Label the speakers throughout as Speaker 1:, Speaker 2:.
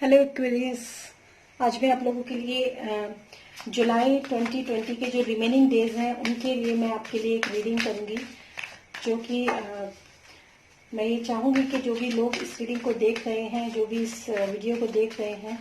Speaker 1: Hello Aquarius. आज मैं आप लोगों के लिए जुलाई 2020 के जो रिमेनिंग डेज हैं उनके लिए मैं आपके लिए एक रीडिंग करूंगी, जो कि मैं ये चाहूंगी कि जो भी लोग इस रीडिंग को देख रहे हैं, जो भी इस वीडियो को देख रहे हैं,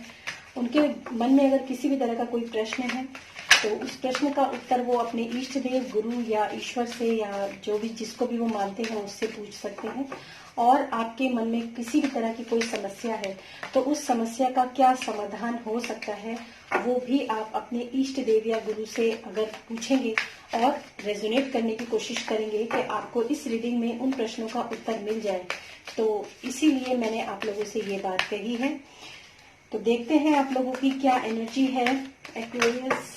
Speaker 1: उनके मन में अगर किसी भी तरह का कोई प्रश्न है तो उस प्रश्न का उत्तर वो अपने इष्ट देव, गुरु या ईश्वर से या जो भी जिसको भी वो मानते हैं उससे पूछ सकते हैं। और आपके मन में किसी भी तरह की कोई समस्या है तो उस समस्या का क्या समाधान हो सकता है वो भी आप अपने इष्ट देव या गुरु से अगर पूछेंगे और रेजोनेट करने की कोशिश करेंगे कि आपको इस रीडिंग में उन प्रश्नों का उत्तर मिल जाए। तो इसीलिए मैंने आप लोगों से ये बात कही है। तो देखते हैं आप लोगों की क्या एनर्जी है Aquarius.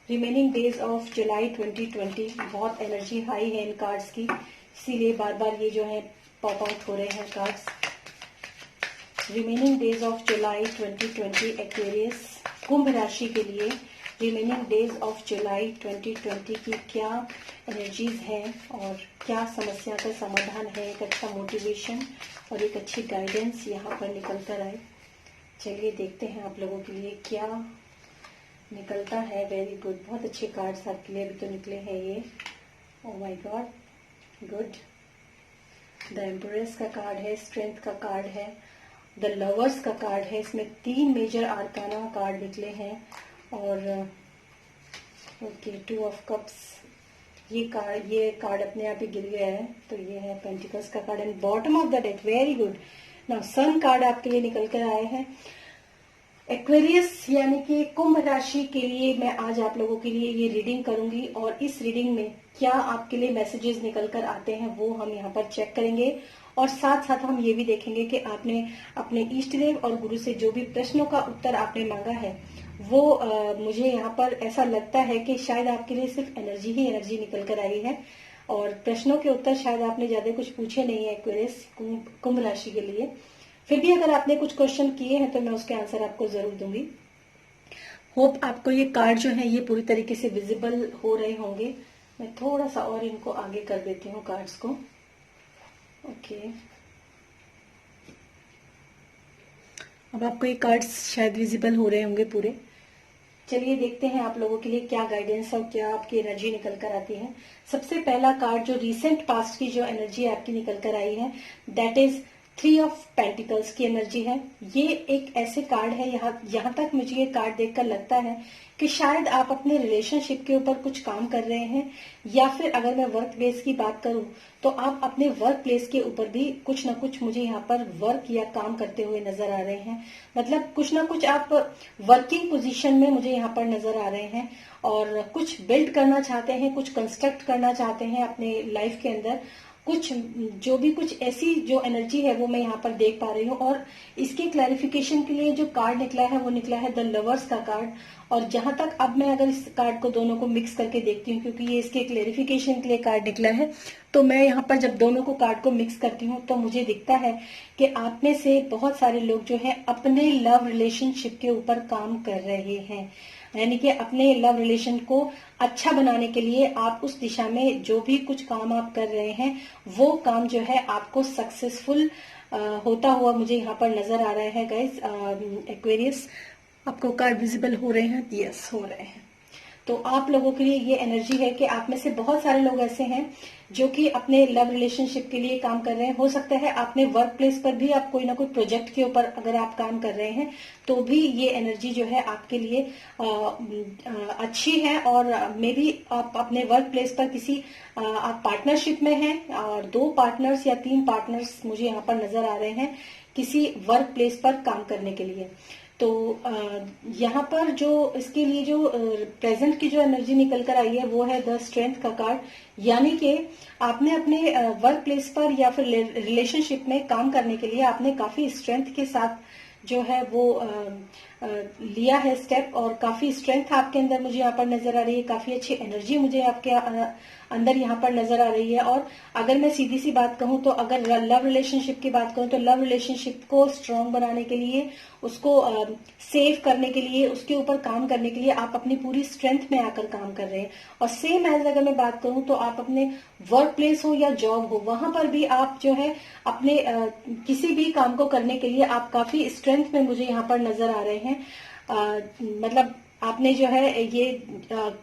Speaker 1: Remaining days of July 2020। बहुत एनर्जी हाई है इन कार्ड्स की, इसीलिए बार बार ये जो है पॉप आउट हो रहे हैं cards. Remaining days of July 2020 Aquarius, कुंभ राशि के लिए रिमेनिंग डेज ऑफ जुलाई 2020 की क्या एनर्जीज हैं और क्या समस्या का समाधान है। एक अच्छा मोटिवेशन और एक अच्छी गाइडेंस यहाँ पर निकल कर आए। चलिए देखते हैं आप लोगों के लिए क्या निकलता है। वेरी गुड, बहुत अच्छे कार्ड्स आपके लिए अभी तो निकले हैं ये। Oh my God, good. The empress का कार्ड है, स्ट्रेंथ का कार्ड है, द लवर्स का कार्ड है। इसमें 3 मेजर आर्काना कार्ड निकले हैं और ओके 2 ऑफ कप्स। ये कार्ड अपने आप ही गिर गया है, तो ये है पेंटिकल्स का card and bottom of the deck. Very good. Now sun card आपके लिए निकल कर आए हैं एक्वेरियस, यानी कि कुंभ राशि के लिए मैं आज आप लोगों के लिए ये रीडिंग करूंगी और इस रीडिंग में क्या आपके लिए मैसेजेस निकल कर आते हैं वो हम यहाँ पर चेक करेंगे और साथ साथ हम ये भी देखेंगे कि आपने अपने इष्ट देव और गुरु से जो भी प्रश्नों का उत्तर आपने मांगा है वो मुझे यहाँ पर ऐसा लगता है कि शायद आपके लिए सिर्फ एनर्जी ही एनर्जी निकल कर आई है और प्रश्नों के उत्तर शायद आपने ज्यादा कुछ पूछे नहीं है एक्वेरियस कुंभ राशि के लिए। फिर भी अगर आपने कुछ क्वेश्चन किए हैं तो मैं उसके आंसर आपको जरूर दूंगी। होप आपको ये कार्ड जो है ये पूरी तरीके से विजिबल हो रहे होंगे। मैं थोड़ा सा और इनको आगे कर देती हूँ कार्ड्स को। ओके, अब आपको ये कार्ड्स शायद विजिबल हो रहे होंगे पूरे। चलिए देखते हैं आप लोगों के लिए क्या गाइडेंस और क्या आपकी एनर्जी निकल कर आती है। सबसे पहला कार्ड जो रिसेंट पास्ट की जो एनर्जी आपकी निकल कर आई है, दैट इज 3 ऑफ पेंटिकल्स की एनर्जी है। ये एक ऐसे कार्ड है, यहाँ तक मुझे ये कार्ड देखकर लगता है कि शायद आप अपने रिलेशनशिप के ऊपर कुछ काम कर रहे हैं या फिर अगर मैं वर्क प्लेस की बात करूं तो आप अपने वर्क प्लेस के ऊपर भी कुछ ना कुछ मुझे यहाँ पर वर्क या काम करते हुए नजर आ रहे हैं। मतलब कुछ ना कुछ आप वर्किंग पोजीशन में मुझे यहाँ पर नजर आ रहे हैं और कुछ बिल्ड करना चाहते हैं, कुछ कंस्ट्रक्ट करना चाहते हैं अपने लाइफ के अंदर। कुछ जो भी कुछ ऐसी जो एनर्जी है वो मैं यहाँ पर देख पा रही हूँ और इसके क्लैरिफिकेशन के लिए जो कार्ड निकला है वो निकला है द लवर्स का कार्ड। और जहां तक अब मैं अगर इस कार्ड को दोनों को मिक्स करके देखती हूँ, क्योंकि ये इसके क्लैरिफिकेशन के लिए कार्ड निकला है, तो मैं यहाँ पर जब दोनों को कार्ड को मिक्स करती हूँ तो मुझे दिखता है कि आप में से बहुत सारे लोग जो है अपने लव रिलेशनशिप के ऊपर काम कर रहे हैं। यानी कि अपने लव रिलेशन को अच्छा बनाने के लिए आप उस दिशा में जो भी कुछ काम आप कर रहे हैं वो काम जो है आपको सक्सेसफुल होता हुआ मुझे यहाँ पर नजर आ रहा है। गाइस एक्वेरियस, आपको कार्ड विजिबल हो रहे हैं? यस, हो रहे हैं। तो आप लोगों के लिए ये एनर्जी है कि आप में से बहुत सारे लोग ऐसे हैं जो कि अपने लव रिलेशनशिप के लिए काम कर रहे हैं। हो सकता है आपने वर्क प्लेस पर भी आप कोई ना कोई प्रोजेक्ट के ऊपर अगर आप काम कर रहे हैं तो भी ये एनर्जी जो है आपके लिए अच्छी है। और मे बी आप अपने वर्क प्लेस पर किसी आप पार्टनरशिप में हैं और 2 पार्टनर्स या 3 पार्टनर्स मुझे यहाँ पर नजर आ रहे हैं किसी वर्क प्लेस पर काम करने के लिए। तो यहाँ पर जो इसके लिए जो प्रेजेंट की जो एनर्जी निकल कर आई है वो है द स्ट्रेंथ का कार्ड। यानी कि आपने अपने वर्क प्लेस पर या फिर रिलेशनशिप में काम करने के लिए आपने काफी स्ट्रेंथ के साथ जो है वो लिया है स्टेप, और काफी स्ट्रेंथ आपके अंदर मुझे यहाँ पर नजर आ रही है, काफी अच्छी एनर्जी मुझे आपके अंदर यहाँ पर नजर आ रही है। और अगर मैं सीधी सी बात कहूँ तो अगर लव रिलेशनशिप की बात करूँ तो लव रिलेशनशिप को स्ट्रांग बनाने के लिए, उसको सेव करने के लिए, उसके ऊपर काम करने के लिए आप अपनी पूरी स्ट्रेंथ में आकर काम कर रहे हैं। और सेम एज अगर मैं बात करूं तो आप अपने वर्क प्लेस हो या जॉब हो, वहां पर भी आप जो है अपने किसी भी काम को करने के लिए आप काफी स्ट्रेंथ में मुझे यहाँ पर नजर आ रहे हैं। मतलब आपने जो है ये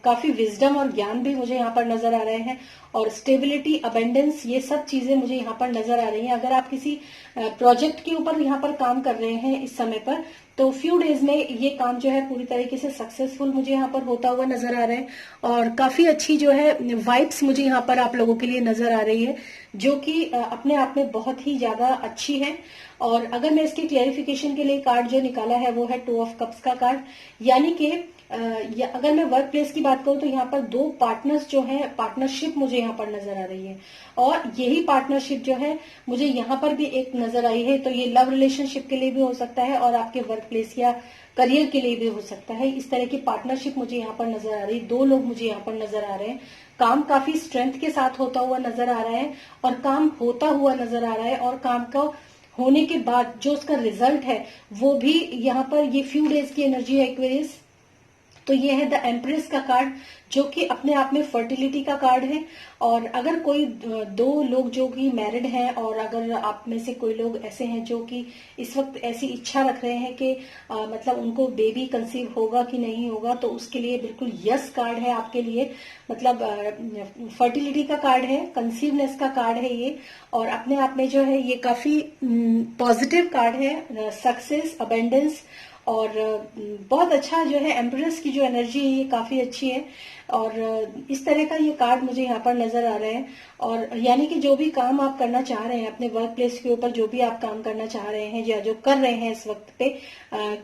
Speaker 1: काफी विजडम और ज्ञान भी मुझे यहाँ पर नजर आ रहे हैं, और स्टेबिलिटी, अबेंडेंस, ये सब चीजें मुझे यहाँ पर नजर आ रही हैं। अगर आप किसी प्रोजेक्ट के ऊपर यहाँ पर काम कर रहे हैं इस समय पर, तो फ्यू डेज में ये काम जो है पूरी तरीके से सक्सेसफुल मुझे यहाँ पर होता हुआ नजर आ रहा है। और काफी अच्छी जो है वाइब्स मुझे यहाँ पर आप लोगों के लिए नजर आ रही है, जो कि अपने आप में बहुत ही ज्यादा अच्छी है। और अगर मैं इसके क्लैरिफिकेशन के लिए कार्ड जो निकाला है वो है 2 ऑफ कप्स का कार्ड, यानी कि अगर मैं वर्क प्लेस की बात करूं तो यहाँ पर 2 पार्टनर्स जो हैं, पार्टनरशिप मुझे यहाँ पर नजर आ रही है, और यही पार्टनरशिप जो है मुझे यहाँ पर भी एक नजर आई है। तो ये लव रिलेशनशिप के लिए भी हो सकता है और आपके वर्क प्लेस या करियर के लिए भी हो सकता है। इस तरह की पार्टनरशिप मुझे यहाँ पर नजर आ रही है। 2 लोग मुझे यहाँ पर नजर आ रहे हैं। काम काफी स्ट्रेंथ के साथ होता हुआ नजर आ रहा है, और काम होता हुआ नजर आ रहा है, और काम का होने के बाद जो उसका रिजल्ट है वो भी यहाँ पर, ये फ्यू डेज की एनर्जी है एक्वेरियस। तो ये है द एम्प्रेस का कार्ड, जो कि अपने आप में फर्टिलिटी का कार्ड है। और अगर कोई 2 लोग जो कि मैरिड हैं, और अगर आप में से कोई लोग ऐसे हैं जो कि इस वक्त ऐसी इच्छा रख रहे हैं कि मतलब उनको बेबी कंसीव होगा कि नहीं होगा, तो उसके लिए बिल्कुल यस कार्ड है आपके लिए। मतलब फर्टिलिटी का कार्ड है, कंसीवनेस का कार्ड है ये, और अपने आप में जो है ये काफी पॉजिटिव कार्ड है, सक्सेस, अबेंडेंस, और बहुत अच्छा जो है एम्प्रेस की जो एनर्जी है ये काफी अच्छी है। और इस तरह का ये कार्ड मुझे यहाँ पर नजर आ रहे हैं। और यानी कि जो भी काम आप करना चाह रहे हैं अपने वर्क प्लेस के ऊपर, जो भी आप काम करना चाह रहे हैं या जो कर रहे हैं इस वक्त पे,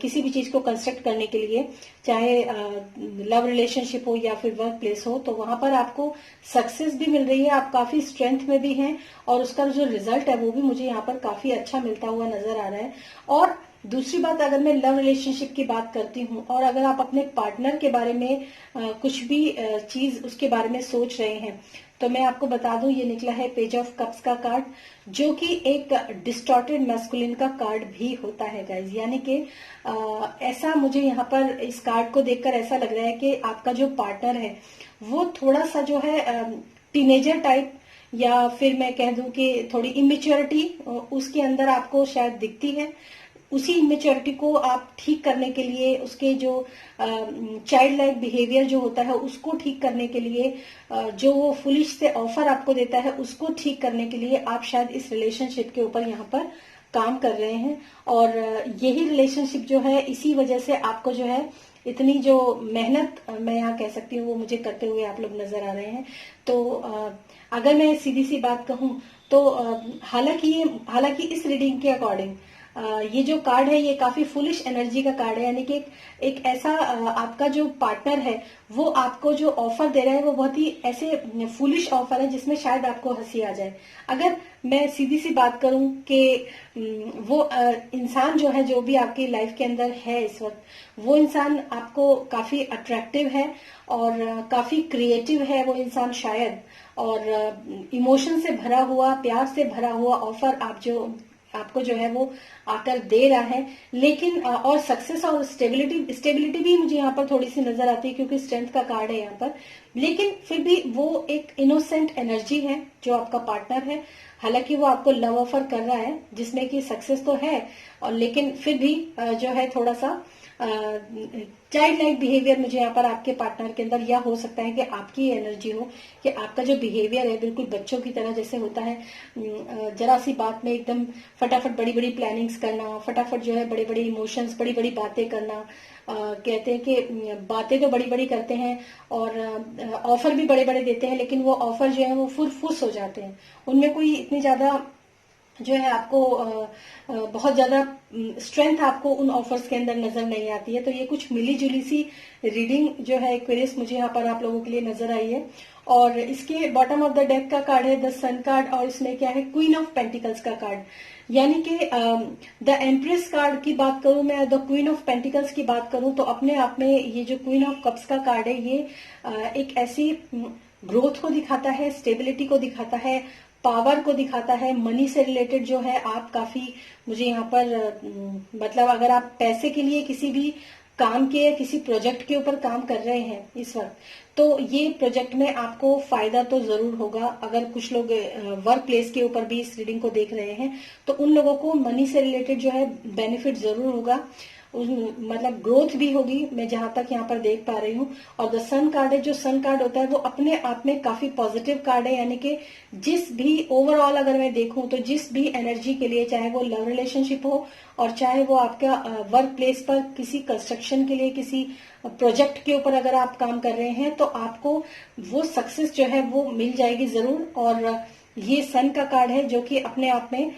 Speaker 1: किसी भी चीज को कंस्ट्रक्ट करने के लिए, चाहे लव रिलेशनशिप हो या फिर वर्क प्लेस हो, तो वहां पर आपको सक्सेस भी मिल रही है, आप काफी स्ट्रेंथ में भी हैं, और उसका जो रिजल्ट है वो भी मुझे यहाँ पर काफी अच्छा मिलता हुआ नजर आ रहा है। और दूसरी बात, अगर मैं लव रिलेशनशिप की बात करती हूँ, और अगर आप अपने पार्टनर के बारे में कुछ भी चीज उसके बारे में सोच रहे हैं, तो मैं आपको बता दूं ये निकला है पेज ऑफ कप्स का कार्ड, जो कि एक डिस्टॉर्टेड मैस्कुलिन का कार्ड भी होता है गाइज। यानी कि ऐसा मुझे यहाँ पर इस कार्ड को देखकर ऐसा लग रहा है कि आपका जो पार्टनर है वो थोड़ा सा जो है टीनेजर टाइप, या फिर मैं कह दूं कि थोड़ी इमेच्योरिटी उसके अंदर आपको शायद दिखती है। उसी इमेच्योरिटी को आप ठीक करने के लिए, उसके जो चाइल्ड लाइक बिहेवियर जो होता है उसको ठीक करने के लिए, जो वो फुलिश से ऑफर आपको देता है उसको ठीक करने के लिए आप शायद इस रिलेशनशिप के ऊपर यहाँ पर काम कर रहे हैं। और यही रिलेशनशिप जो है, इसी वजह से आपको जो है इतनी जो मेहनत मैं यहाँ कह सकती हूँ वो मुझे करते हुए आप लोग नजर आ रहे हैं। तो अगर मैं सीधी सी बात कहूँ तो हालांकि इस रीडिंग के अकॉर्डिंग ये जो कार्ड है ये काफी फुलिश एनर्जी का कार्ड है। यानी कि एक ऐसा आपका जो पार्टनर है वो आपको जो ऑफर दे रहा है वो बहुत ही ऐसे फुलिश ऑफर है जिसमें शायद आपको हंसी आ जाए। अगर मैं सीधी सी बात करूं कि वो इंसान जो है, जो भी आपकी लाइफ के अंदर है इस वक्त, वो इंसान आपको काफी अट्रैक्टिव है और काफी क्रिएटिव है वो इंसान शायद, और इमोशन से भरा हुआ, प्यार से भरा हुआ ऑफर आपको जो है वो आकर दे रहा है। लेकिन और सक्सेस और स्टेबिलिटी भी मुझे यहाँ पर थोड़ी सी नजर आती है, क्योंकि स्ट्रेंथ का कार्ड है यहाँ पर। लेकिन फिर भी वो एक इनोसेंट एनर्जी है जो आपका पार्टनर है। हालांकि वो आपको लव ऑफर कर रहा है जिसमें कि सक्सेस तो है, और लेकिन फिर भी जो है थोड़ा सा चाइल्ड लाइक बिहेवियर मुझे यहाँ पर आपके पार्टनर के अंदर, या हो सकता है कि आपकी एनर्जी हो कि आपका जो बिहेवियर है बिल्कुल बच्चों की तरह जैसे होता है, जरा सी बात में एकदम फटाफट बड़ी बड़ी प्लानिंग्स करना, फटाफट जो है बड़े बड़े इमोशंस, बड़ी बड़ी बातें करना। कहते हैं कि बातें तो बड़ी बड़ी करते हैं और ऑफर भी बड़े बड़े देते हैं, लेकिन वो ऑफर जो है वो फुरफुस हो जाते हैं, उनमें कोई इतनी ज्यादा जो है आपको बहुत ज्यादा स्ट्रेंथ आपको उन ऑफर्स के अंदर नजर नहीं आती है। तो ये कुछ मिली जुली सी रीडिंग जो है एक्वेरियस मुझे यहाँ पर आप लोगों के लिए नजर आई है। और इसके बॉटम ऑफ द डेक का कार्ड है द सन कार्ड, और इसमें क्या है क्वीन ऑफ पेंटिकल्स का कार्ड, यानी कि द एम्प्रेस कार्ड की बात करूं मैं, द क्वीन ऑफ पेंटिकल्स की बात करूं तो अपने आप में ये जो क्वीन ऑफ कप्स का कार्ड है ये एक ऐसी ग्रोथ को दिखाता है, स्टेबिलिटी को दिखाता है, पावर को दिखाता है, मनी से रिलेटेड जो है आप काफी मुझे यहाँ पर मतलब अगर आप पैसे के लिए किसी भी काम के या किसी प्रोजेक्ट के ऊपर काम कर रहे हैं इस वक्त, तो ये प्रोजेक्ट में आपको फायदा तो जरूर होगा। अगर कुछ लोग वर्क प्लेस के ऊपर भी इस रीडिंग को देख रहे हैं तो उन लोगों को मनी से रिलेटेड जो है बेनिफिट जरूर होगा, मतलब ग्रोथ भी होगी, मैं जहां तक यहाँ पर देख पा रही हूँ। और द सन कार्ड है, जो सन कार्ड होता है वो अपने आप में काफी पॉजिटिव कार्ड है, यानी कि जिस भी ओवरऑल अगर मैं देखूं तो जिस भी एनर्जी के लिए, चाहे वो लव रिलेशनशिप हो और चाहे वो आपका वर्क प्लेस पर किसी कंस्ट्रक्शन के लिए, किसी प्रोजेक्ट के ऊपर अगर आप काम कर रहे हैं तो आपको वो सक्सेस जो है वो मिल जाएगी जरूर। और ये सन का कार्ड है जो कि अपने आप में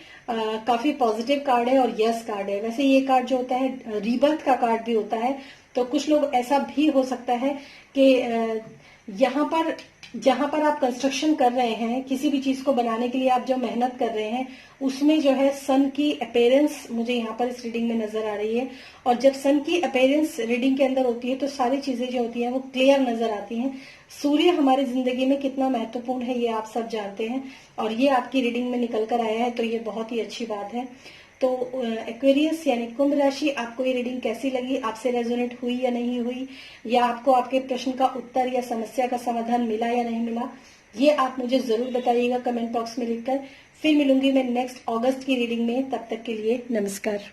Speaker 1: काफी पॉजिटिव कार्ड है और यस कार्ड है। वैसे ये कार्ड जो होता है रीबर्थ का कार्ड भी होता है, तो कुछ लोग ऐसा भी हो सकता है कि यहाँ पर जहां पर आप कंस्ट्रक्शन कर रहे हैं, किसी भी चीज को बनाने के लिए आप जो मेहनत कर रहे हैं उसमें जो है सन की अपीयरेंस मुझे यहाँ पर इस रीडिंग में नजर आ रही है। और जब सन की अपीयरेंस रीडिंग के अंदर होती है तो सारी चीजें जो होती हैं वो क्लियर नजर आती हैं। सूर्य हमारी जिंदगी में कितना महत्वपूर्ण है ये आप सब जानते हैं, और ये आपकी रीडिंग में निकल कर आया है तो ये बहुत ही अच्छी बात है। तो एक्वेरियस यानी कुंभ राशि, आपको ये रीडिंग कैसी लगी, आपसे रेजोनेट हुई या नहीं हुई, या आपको आपके प्रश्न का उत्तर या समस्या का समाधान मिला या नहीं मिला, ये आप मुझे जरूर बताइएगा कमेंट बॉक्स में लिखकर। फिर मिलूंगी मैं नेक्स्ट अगस्त की रीडिंग में, तब तक के लिए नमस्कार।